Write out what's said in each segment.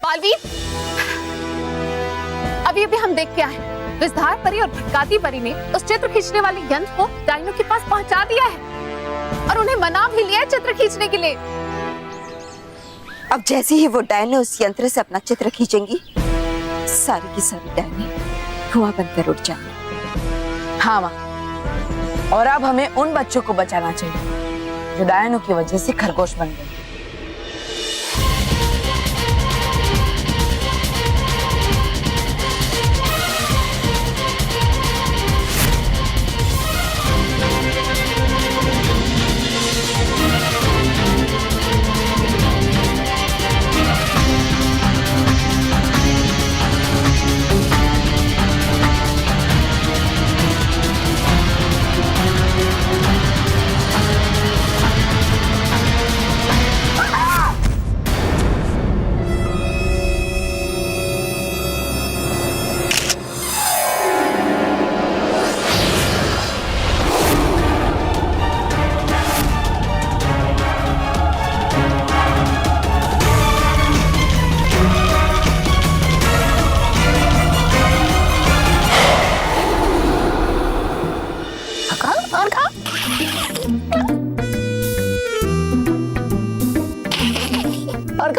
बालवीर, अभी अभी हम देख के आए, विषधार परी और भटकाती परी ने उस चित्र खींचने वाले यंत्र को डायनो के पास पहुंचा दिया है और उन्हें मना भी लिया है चित्र खींचने के लिए। अब जैसे ही वो डायनो उस यंत्र से अपना चित्र खींचेंगी, सारी की सारी डायने धुआं बनकर उड़ जाएंगी। हाँ माँ, और अब हमें उन बच्चों को बचाना चाहिए जो डायनो की वजह से खरगोश बन गए।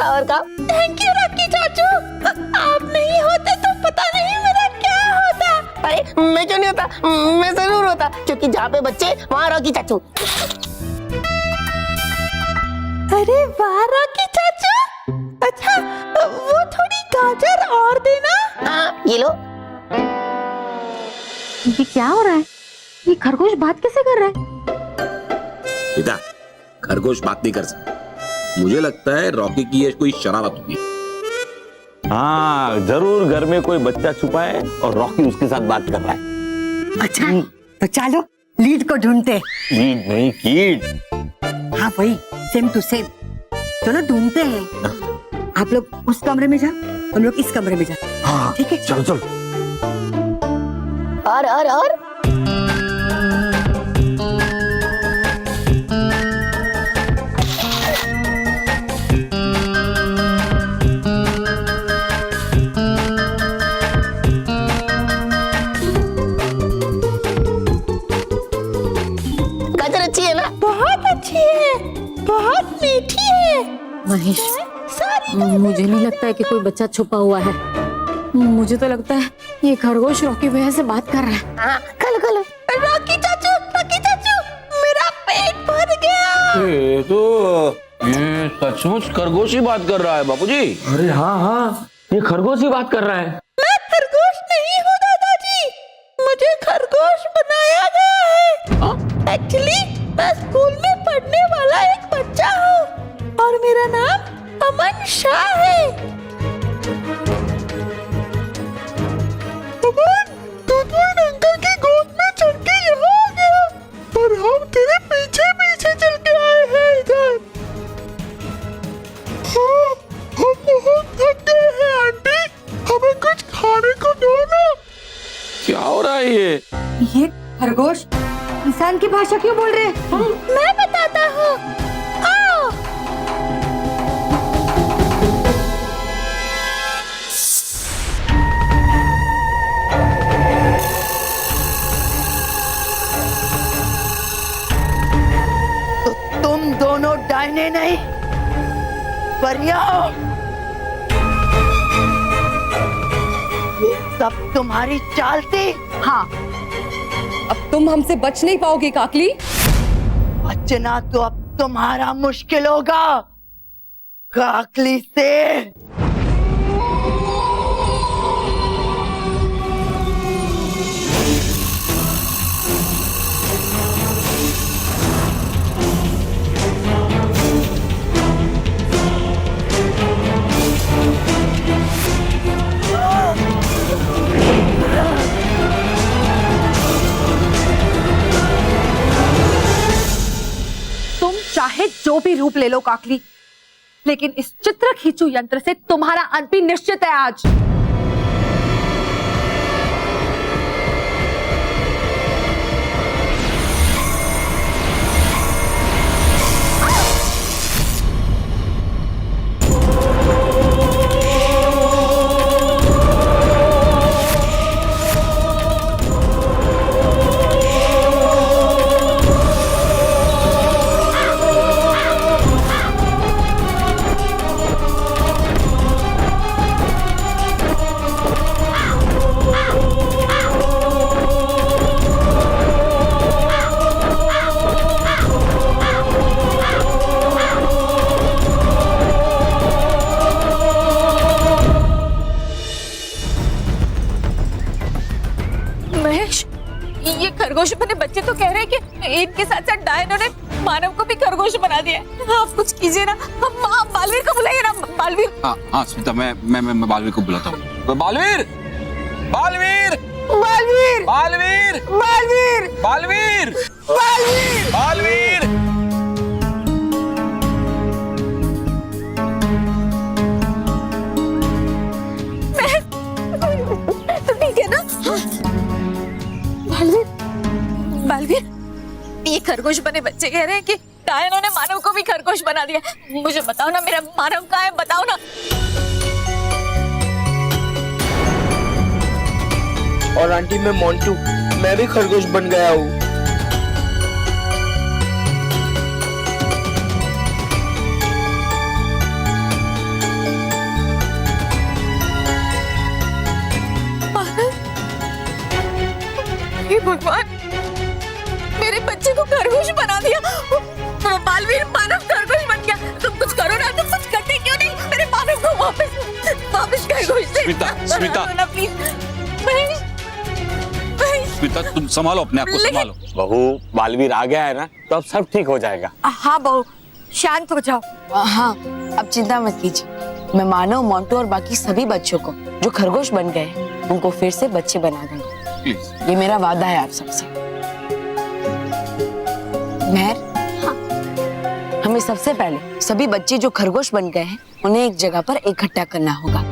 और का थैंक यू रॉकी चाचू, आप नहीं होते तो पता नहीं मेरा क्या होता। अरे मैं क्यों नहीं होता, मैं जरूर होता, क्योंकि जहाँ पे बच्चे वहाँ रॉकी चाचू। अरे वाह रॉकी चाचू, अच्छा वो थोड़ी गाजर और देना। हाँ ये लो। ये क्या हो रहा है? ये खरगोश बात कैसे कर रहा है? बेटा, खरगोश बात नहीं कर सकता। मुझे लगता है रॉकी की ये कोई शरारत होगी। हाँ जरूर घर में कोई बच्चा छुपा है और रॉकी उसके साथ बात कर रहा है। अच्छा तो चलो लीड को ढूंढते। लीड नहीं कीड। हाँ वही, सेम टू सेम। चलो ढूंढते हैं। आप लोग उस कमरे में जाओ, हम लोग इस कमरे में जाओ। हाँ ठीक है चलो चलो। और गाजर अच्छी है ना? बहुत अच्छी है, बहुत मीठी है। महेश, मुझे नहीं लगता है कि कोई बच्चा छुपा हुआ है। मुझे तो लगता है ये खरगोश रॉकी भैया से बात कर रहा है। हाँ खलो रॉकी चाचू, मेरा पेट भर गया। ये सचमुच खरगोश ही बात कर रहा है बापूजी। अरे हाँ ये खरगोश ही बात कर रहा है। मैं खरगोश नहीं हूँ दादाजी, मुझे खरगोश बनाया गया है। एक्चुअली मैं स्कूल में पढ़ने वाला एक बच्चा हूँ और मेरा नाम अमन शाह है। अमन अंकल की गोद में चढ़ के यहाँ आ गया और हम तेरे पीछे पीछे चल के आए हैं इधर। हाँ, हम बहुत थक गए हैं आंटी, हमें कुछ खाने को दो ना। क्या हो रहा है ये खरगोश इंसान की भाषा क्यों बोल रहे हैं? मैं बताता हूँ, आओ। तो तुम दोनों डायने नहीं परियां हो। ये सब तुम्हारी चाल थी। हाँ, अब तुम हमसे बच नहीं पाओगे काकली। बचना तो अब तुम्हारा मुश्किल होगा काकली से। तुम चाहे जो भी रूप ले लो काकली, लेकिन इस चित्र खींचू यंत्र से तुम्हारा अंत भी निश्चित है आज। खरगोश बना दिया। आप कुछ कीजिए ना, आप बालवीर को बुलाइए ना। बालवीर, हाँ स्मिता, मैं बालवीर को बुलाता हूँ। बालवीर, बालवीर, बालवीर, बालवीर, बालवीर, बालवीर, बालवीर। बालवीर। ठीक है ना? बालवीर, बालवीर, ये खरगोश बने बच्चे कह रहे हैं कि डायनों ने मानव को भी खरगोश बना दिया। मुझे बताओ ना, मेरा मानव कहाँ है, बताओ ना। और आंटी मैं मोंटू, मैं भी खरगोश बन गया हूँ। हे भगवान, मेरे बच्चे को खरगोश बना दिया। वो बालवीर मानव खरगोश बन गया। तुम कुछ करो ना, तुम कुछ करते क्यों नहीं? मेरे मानव को वापस खरगोश दे। स्मिता, प्लीज। महेश, महेश। स्मिता तुम संभालो अपने आप को, संभालो। बहू, बालवीर आ गया है ना, तो अब सब ठीक हो जाएगा। हाँ बहू, शांत हो जाओ। हाँ, अब चिंता मत कीजिए। मैं मानव, मोंटू और बाकी सभी बच्चों को जो खरगोश बन गए हैं, उनको फिर से बच्चे बना दूंगा। प्लीज। ये मेरा वादा है आप सबसे। मेहर, हमें सबसे पहले सभी बच्चे जो खरगोश बन गए हैं उन्हें एक जगह पर इकट्ठा करना होगा,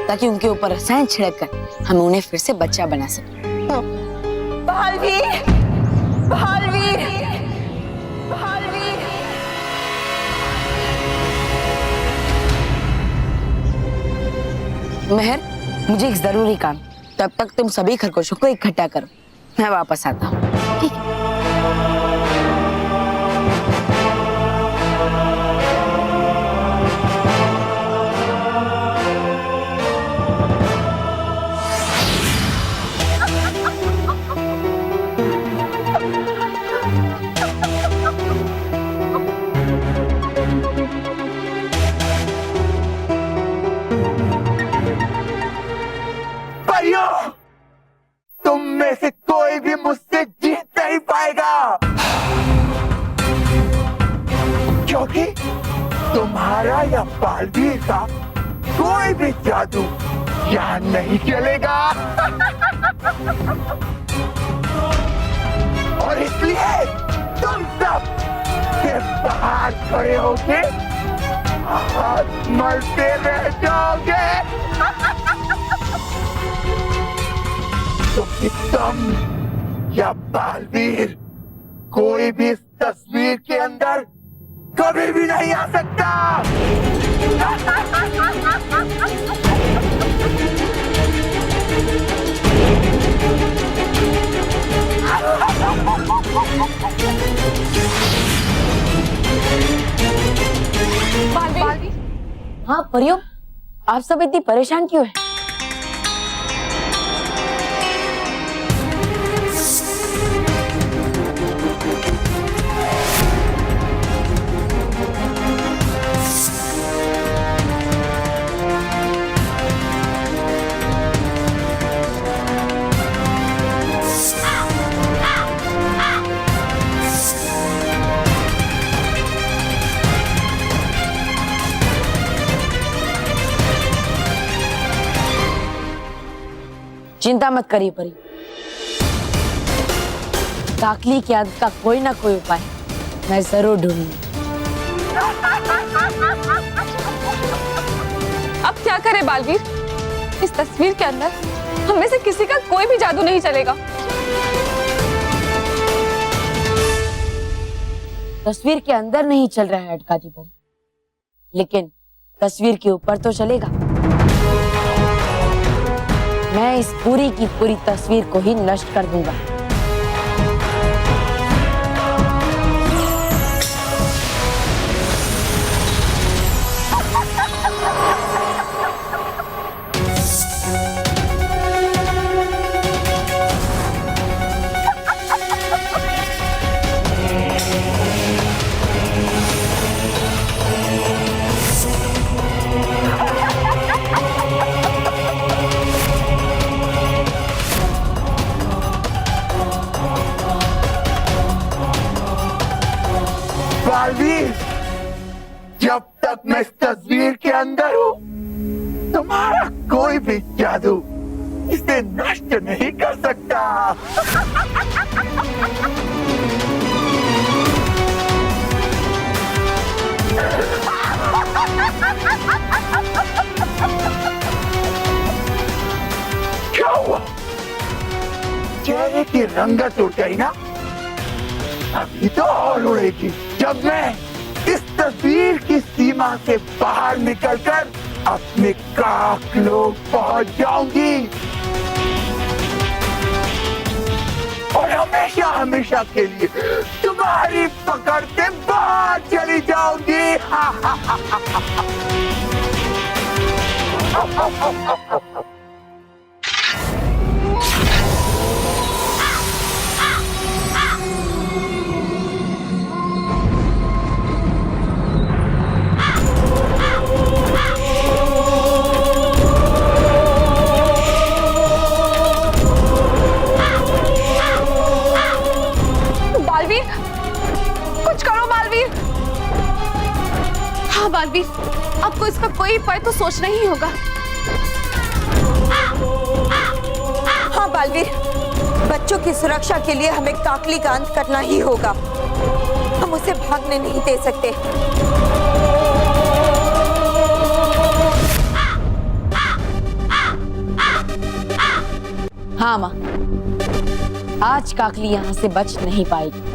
ताकि उनके ऊपर रसायन छिड़ककर हम उन्हें फिर से बच्चा बना सकें। बालवीर, बालवीर, बालवीर। मेहर, मुझे एक जरूरी काम, तब तक तुम सभी खरगोशों को इकट्ठा करो, मैं वापस आता हूँ। ठीक है? परियों, तुम में से कोई भी मुझसे जीत नहीं पाएगा, क्योंकि तुम्हारा या बालवीर का कोई भी जादू यहाँ नहीं चलेगा। और इसलिए तुम सब सिर्फ बाहर खड़े होके हाथ मलते रह जाओगे। क्योंकि तुम या बालवीर कोई भी इस तस्वीर के अंदर कभी भी नहीं आ सकता। बालवीर, हाँ परियों, आप सब इतनी परेशान क्यों हैं? चिंता मत करिए परी, काकली की आदत का कोई ना कोई उपाय मैं जरूर ढूंढूंगी। अब क्या करे बालवीर, इस तस्वीर के अंदर हम में से किसी का कोई भी जादू नहीं चलेगा। तस्वीर के अंदर नहीं चल रहा है अटकाती परी, लेकिन तस्वीर के ऊपर तो चलेगा। मैं इस पूरी की पूरी तस्वीर को ही नष्ट कर दूंगा। बालवीर, जब तक मैं इस तस्वीर के अंदर हूँ, तुम्हारा कोई भी जादू इसे नष्ट नहीं कर सकता। क्या हुआ? चेहरे की रंगत उड़ गई ना? अभी तो और उड़ेगी जब मैं इस तस्वीर की सीमा से बाहर निकलकर अपने काकलों पहुंच जाऊंगी और हमेशा हमेशा के लिए तुम्हारी पकड़ से बाहर चली जाऊंगी। बालवीर, कुछ करो बालवीर। हाँ बालवीर, आपको इसका कोई उपाय तो सोचना ही होगा। हाँ बालवीर, बच्चों की सुरक्षा के लिए हमें काकली का अंत करना ही होगा। हम उसे भागने नहीं दे सकते। हाँ माँ, आज काकली यहाँ से बच नहीं पाएगी।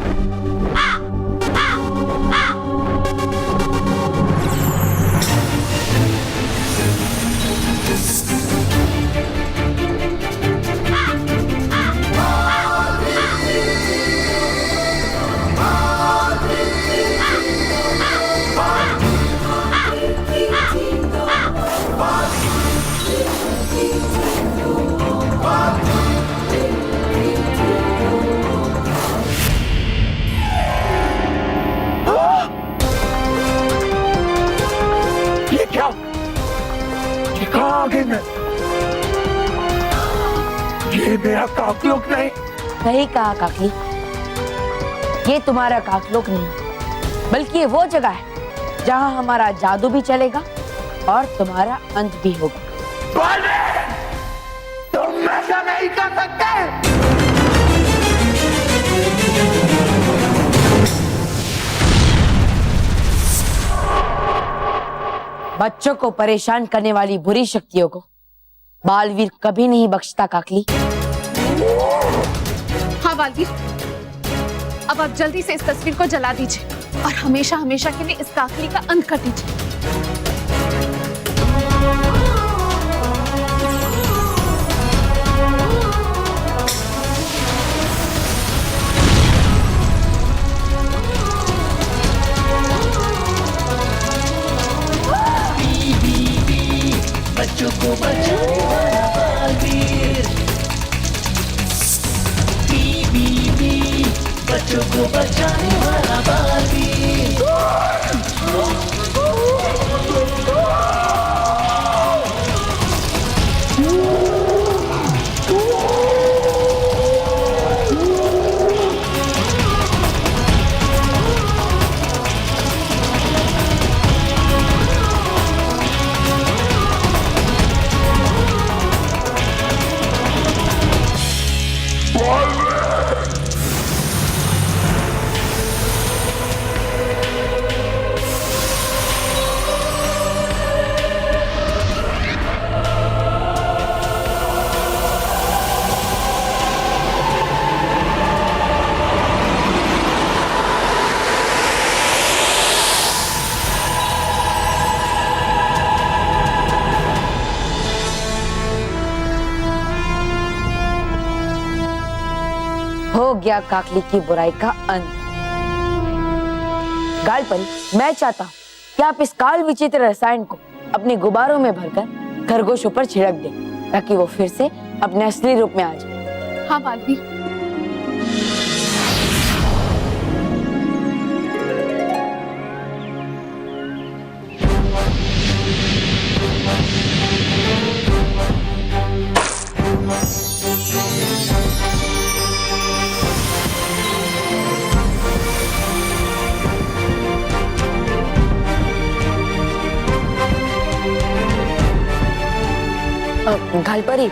ये मेरा काकलोक नहीं। सही कहा काकली, ये तुम्हारा काकलोक नहीं, बल्कि ये वो जगह है जहाँ हमारा जादू भी चलेगा और तुम्हारा अंत भी होगा। तुम ऐसा नहीं कर सकते। बच्चों को परेशान करने वाली बुरी शक्तियों को बालवीर कभी नहीं बख्शता काकली। हाँ बालवीर, अब आप जल्दी से इस तस्वीर को जला दीजिए और हमेशा हमेशा के लिए इस काकली का अंत कर दीजिए। बच्चों को बचाने वाला बालवीर, बच्चों को बचाने वाला बालवीर। हो गया काकली की बुराई का अंत। गालपरी, मैं चाहता हूँ कि आप इस काल विचित्र रसायन को अपने गुब्बारों में भरकर खरगोशों पर छिड़क दें ताकि वो फिर से अपने असली रूप में आ जाए। हाँ बालवीर। घालपरी,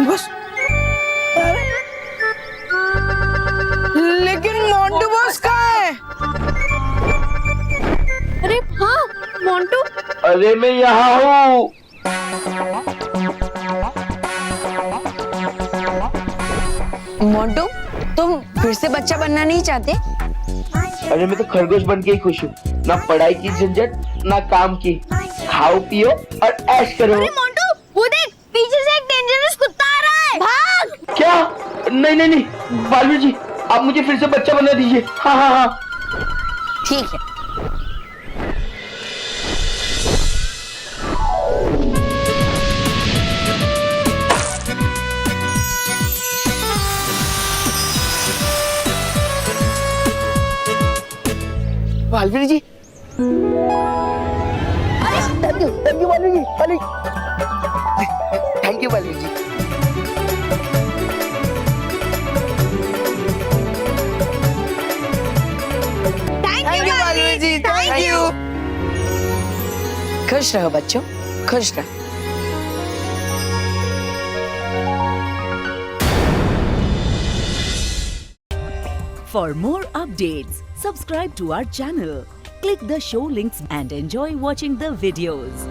बस। लेकिन मोंटू बॉस कहाँ है? अरे हाँ मोंटू, अरे मैं यहाँ हूँ। मोंटू, तुम फिर से बच्चा बनना नहीं चाहते? अरे मैं तो खरगोश बन के ही खुश हूँ। ना पढ़ाई की झंझट ना काम की, खाओ पियो और ऐश करो। मोंटू वो देख, पीछे से एक डेंजरस कुत्ता आ रहा है, भाग। क्या? नहीं नहीं नहीं बालवीर जी, आप मुझे फिर से बच्चा बना दीजिए। हाँ हाँ हाँ ठीक है। Balvir ji, thank you Balvir ji. अरे thank you Balvir ji. Thank you Balvir ji, thank you. खुश रहो बच्चों, खुश रहो। For more updates, subscribe to our channel, click the show links and enjoy watching the videos.